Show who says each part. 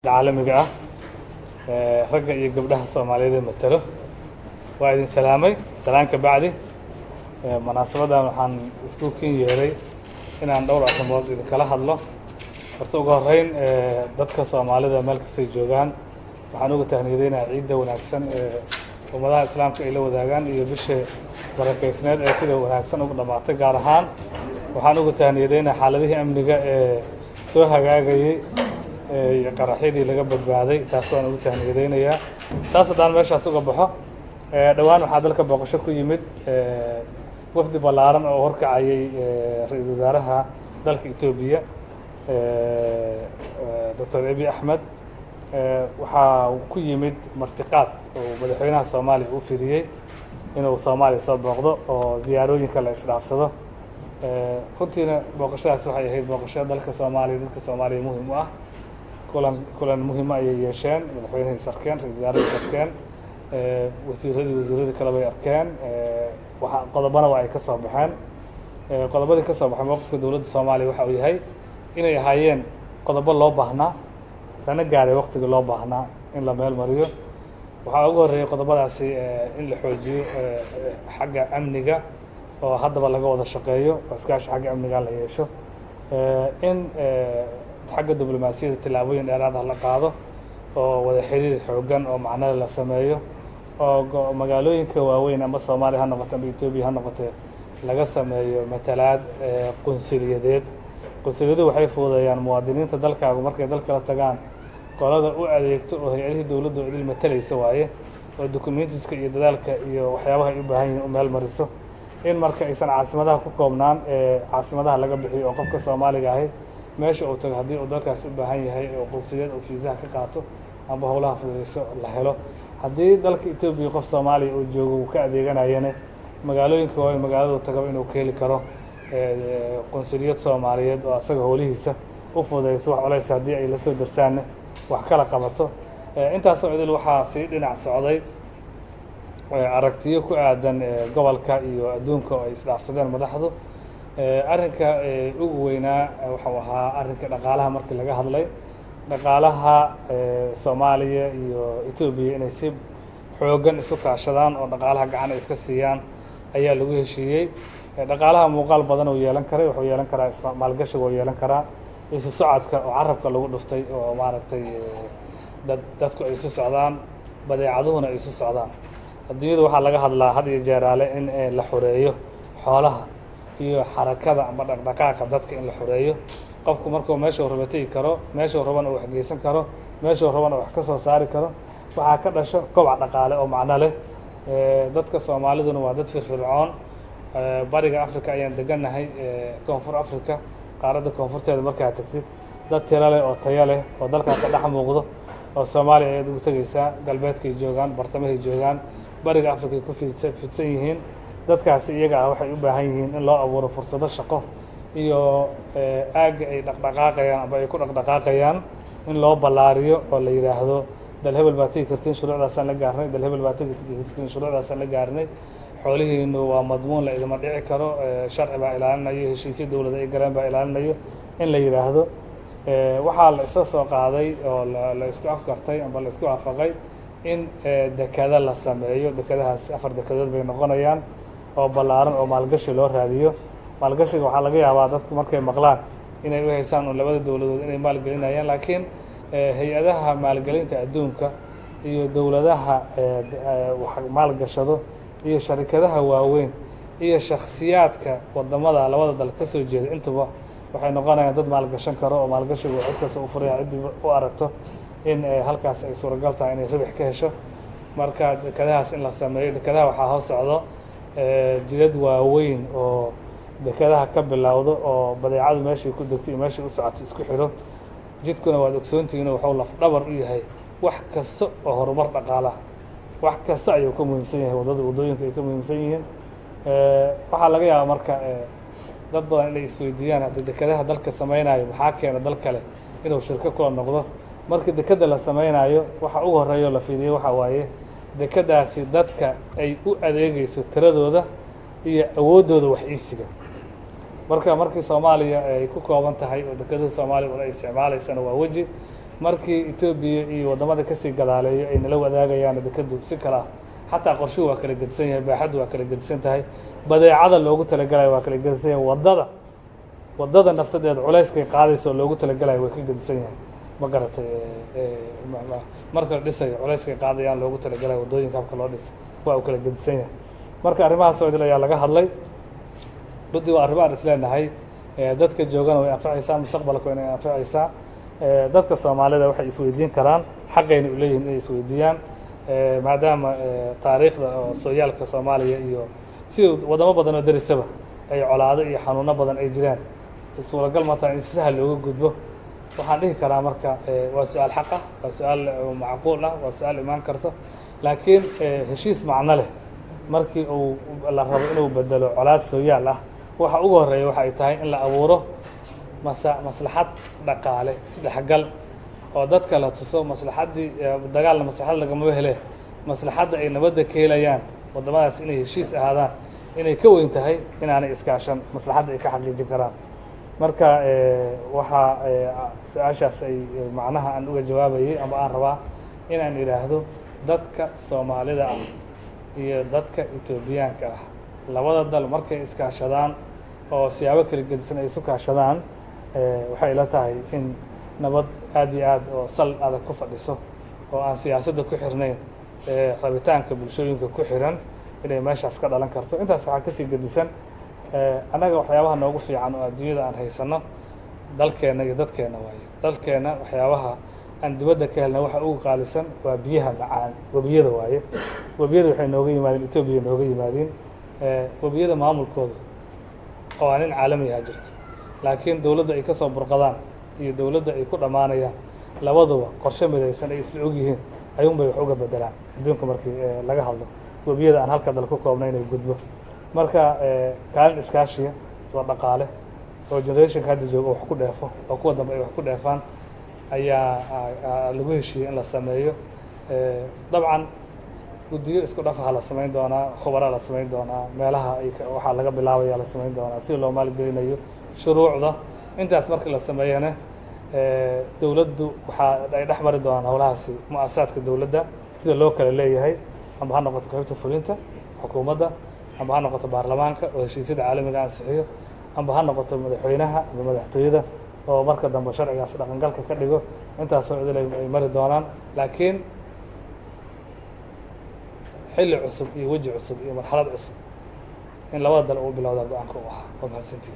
Speaker 1: caalamiga ragga iyo gabdhaha Soomaaliyeed matalo waa idin salaamay salaanka bacdi munaasabadan waxaan isku yeeray inaan dhowr arrimood idin kala hadlo horta ugu horeyn dadka Soomaalida meel kasta joogaan waxaan ugu tahniideynaa ciidda wanaagsan ummadaha islaamka ay la wadaagaan iyo bisha barakeysneed ee sida wanaagsan ugu dhamaatay gaar ahaan waxaan ugu tahniideynaa xaaladihii amniga ee soo hagaagayay qaraxyadii laga badbaaday taas waan ugu tahniideynayaa taas hadaan meeshaas uga baxo dhawaan waxaa dalka booqasho ku yimid wafdi ballaaran oo horkacayay ra'iisul wasaaraha dalka Ethopia Dr. Abiy Ahmed waxaa ku yimid martiqaad oo madaxweynaha Soomaaliya uu fidiyay inuu Soomaaliya soo booqdo oo ziyaarooyinka la isdhaafsado runtiina booqashadaas waxay ahayd booqasho dalka Soomaaliya muhiim u ah kulan muhiim ah ayay yeesheen madaxweynaha sarkeen ra'iisul wasaaraha sarkeen wasiirada kale bay arkeen waxa qodobana waa ay ka soo baxeen qodobadii ka soo baxay mowqifka dawladda Soomaaliya waxa uu yahay inay ahaayeen qodobo loo baahnaa lana gaaray waqtiga loo baahnaa in la meel mariyo waxa ugu horeeyay qodobadaasi in la xoojiyo xagga amniga oo haddaba laga wada shaqeeyo iskaashi xagga amniga la yeesho in xagga diblomaasiyadda tilaabooyin dheeraad ah la qaado oo wada xiriir xoogan oo macno la sameeyo oo magaalooyinka waaweyn ama Soomaaliya ha noqoto ama Ethiopia ha noqoto laga sameeyo matalaad qunsuliyadeed qunsuliyadu waxay fududeeyaan muwaadiniinta dalkaaga markay dalka la tagaan qolada u adeegto oo hay'adaha dawladda oo idil matalaysa waaye oo dokumentiska iyo dadaalka iyo waxyaabaha ay u baahan yihiin u meel mariso in marka aysan caasimadaha ku koobnaan caasimadaha laga bixiyo oo qofka Soomaaliga ahi meesha uu tago haddii uu dalkaas u baahan yahay oo qunsuliyad oo fiisaha ka qaato ama howlaha fududeyso la helo haddii dalka Ethiopia qof Soomaaliya uu joogo uu ka adeeganayana magaalooyinka waa magaalada tago inuu ka heli karo qunsuliyad Soomaaliyeed oo asaga howlihiisa u fududeyso wax culays haddii ay la soo darsaan wax kala qabato intaas oo idil waxaa si dhinac socday aragtiyo ku aadan gobolka iyo adduunka oo ay isdhaafsadeen madaxdu arrinka ugu weynaa waxa ahaa arrinka dhaqaalaha markii laga hadlay dhaqaalaha Soomaaliya iyo Ethiopia inay si xoogan isu kaashadaan oo dhaqaalaha gacan ay iska siiyaan ayaa lagu heshiiyey dhaqaalaha muuqaal badan oo yeelan karay wuxuu yeelan karaa maalgashi oo yeelan karaa isu socodka oo carabka lagu dhuftay oo maaragtay dadku ay isu socdaan badeecaduhuna ay isu socdaan adduunyada waxaa laga hadlaa had iyo jeeraale in la xoreeyo xoolaha iyo xarakada ama dhaqdhaqaaqa dadka in la xoreeyo qofku markuu meesha uu rabo tagi karo meesha uu rabana uu wax geysan karo meesha uu rabana wax ka soo saari karo waxaa ka dhasho kobac dhaqaale oo macno leh dadka Soomaaliduna waa dad firfircoon bariga Afrika ayaan deganahay koonfur Afrika qaaradda koonfurteeda markaa tagtid dad tiro leh oo tayo leh oo dalka ka dhex muuqdo oo Soomaaliya ay ugu tagaysaa galbeedkay joogaan bartamahay joogaan bariga Afrika ku fidsan yihiin dadkaas iyaga waxay u baahan yihiin in loo abuuro fursado shaqo iyo aag ay dhaqdhaqaaqayaan ama ay ku dhaqdhaqaaqayaan in loo ballaariyo oo la yiraahdo dal hebel baa tii kartiin shuruucdaas aan la gaarnay dal hebel baa tii kartiin shuruucdaas aan la gaarnay xoolihiinu waa madmuun la idima dhici karo sharci baa ilaalinayo heshiisyo dawladda ay galeen baa ilaalinayo in la yiraahdo waxaa la isa soo qaaday oo la isku afkartay ama la isku waafaqay in dekada la sameeyo dekadahaas 4 dekadood bay noqonayaan oo ballaaran oo maalgashi loo raadiyo maalgashiga waxaa laga yaabaa dadku markay maqlaan inay u haysaan oo labada dawladood inay maalgelinayaan laakiin hay'adaha maalgelinta adduunka iyo dawladaha maalgashado iyo sharikadaha waaweyn iyo shakhsiyaadka wadamada labada dal ka soo jeeda intaba waxay noqonayaan dad maalgashan karo oo maalgashigu cid kasta u furaya cid u aragto in halkaas ay suuragal tahay inay ribix ka hesho marka dekadahaas in la sameeyo dekadaha waxaa hoos socdo jidad waaweyn oo dekadaha ka bilowdo oo badeecadu meeshii ku degtay iyo meeshii u socotay isku xiro jidkuna waad ogsoontihiin wuxuu laf dhabar u yahay wax kasta oo horumar dhaqaalaha wax kasta ayuu ka muhiimsan yahay wadooyinka ay ka muhiimsan yihiin waxaa laga yaabaa marka dad badan inay isweydiiyaan haddii dekadaha dalka samaynayo maxaa keena dal kale inuu shirko kula noqdo markii dekada la samaynayo waxa ugu horeeyo la fiiriyo waxa waaye dekadaasi dadka ay u adeegayso tiradooda iyo awooddooda wax iibsiga. markii Soomaaliya ay ku kooban tahay oo dekada Soomaaliya oo ay isticmaalaysana waa waji, markii Ethiopia iyo wadamada ka sii gadaaleeyo ay nala wadaagayaan dekadu si kala xataa qorshuhu waa kala gedsan yahay, baaxaddu waa kala gedsan tahay, badeecada loogu talagalay waa kala gedsan yahay, wadada nafsadeeda culayska qaadayso loogu talagalay waa ka gedsan yahay. ma garatay marka dhisay culayska qaadayaan loogu talagalay wadooyinka habka loo dhis waa kala gedsan yahay. marka arrimahaas oo ayaa laga hadlay. runtii waa arrimaha isleenahay dadka joogana way anfacaysaa, mustaqbalka inay anfacaysaa. dadka Soomaalida waxay isweydiin karaan xaqeena u leeyihiin inay isweydiiyaan maadaama taariikhda oo sooyaalka Soomaaliya iyo si wadamo badan oo darisaba ay colaado iyo xanuuno badan ay jiraan, suuragal ma tahay in si sahal looga gudbo. waxaan dhihi karaa marka waa su'aal xaq ah, waa su'aal macquul ah, waa su'aal imaan karto, laakiin heshiis macno leh markii uu la rabo inuu bedelo colaad sooyaal ah, waxa ugu horeeya waxa ay tahay in la abuuro maslaxad dhaqaale isdhexgal oo dadka la tuso maslaxadii dagaalna maslaxad lagama hele, maslaxadda ay nabadda ka helayaan wadamadaas inay heshiis ahaadaan inay ka weyn tahay inaanay iskaashan maslaxadda ay ka xaqiijin karaan. marka waxa su-aashaas ay macnaha aan uga jawaabayay ama aan rabaa inaan idhaahdo dadka Soomaalida ah iyo dadka Etoobiyaanka ah labada dal markay iskaashadaan oo siyaabo kala gedisan ay isu kaashadaan waxay la tahay in nabad aad iyo aad oo sal adag ku fadhiso oo aan siyaasadda ku xirnayn rabitaanka bulshooyinka ku xiran inay meeshaas ka dhalan karto. intaas waxaa kasii gedisan annaga waxyaabaha noogu fiican oo adduunyada aan haysano dalkeena iyo dadkeena waaye. dalkeena waxyaabaha aan dibadda ka helna waxa ugu qaalisan waa biyaha macaan, webiyada waaye. webiyada waxay nooga yimaadeen Ethiopia nooga yimaadeen webiyada maamulkooda oo aan caalami ah jirto, laakiin dawladda ay ka soo burqadaan iyo dawladda ay ku dhamaanayaan labaduba qorshe midaysan ay isla ogyihiin ayuun bay wax uga bedelaan adduunka markii laga hadlo webiyada aan halka dal ku koobnayn inay gudbo. marka kaalin iskaashiya waa dhaqaale oo generationka hadda jooga wax ku dheefo oo kuwa dambe ay wax ku dheefaan ayaa lagu heshiiyey in la sameeyo. dabcan guddiyo isku dhafaha la samayn doonaa, khubaro la samayn doonaa, meelaha waxaa laga bilaabaya la samayn doonaa si loo maalgelinayo shuruucda. intaas markii la sameeyana dawladdu waxa ay dhex mari doonaan howlahaasi mu'asasaadka dawladda sida loo kala leeyahay, amba ha noqoto qaybta fulinta xukuumadda, amba ha noqoto baarlamaanka oo heshiisyada caalamiga ansixiyo, amba ha noqoto madaxweynaha ama madaxtooyada oo marka dambe sharcigaas dhaqangalka ka dhigo. intaasoo idil ay mari doonaan, laakiin xilli cusub iyo weji cusub iyo marxalad cusub in labada dal uu bilowda go-aanka u ahaa. waa mahadsantihiin.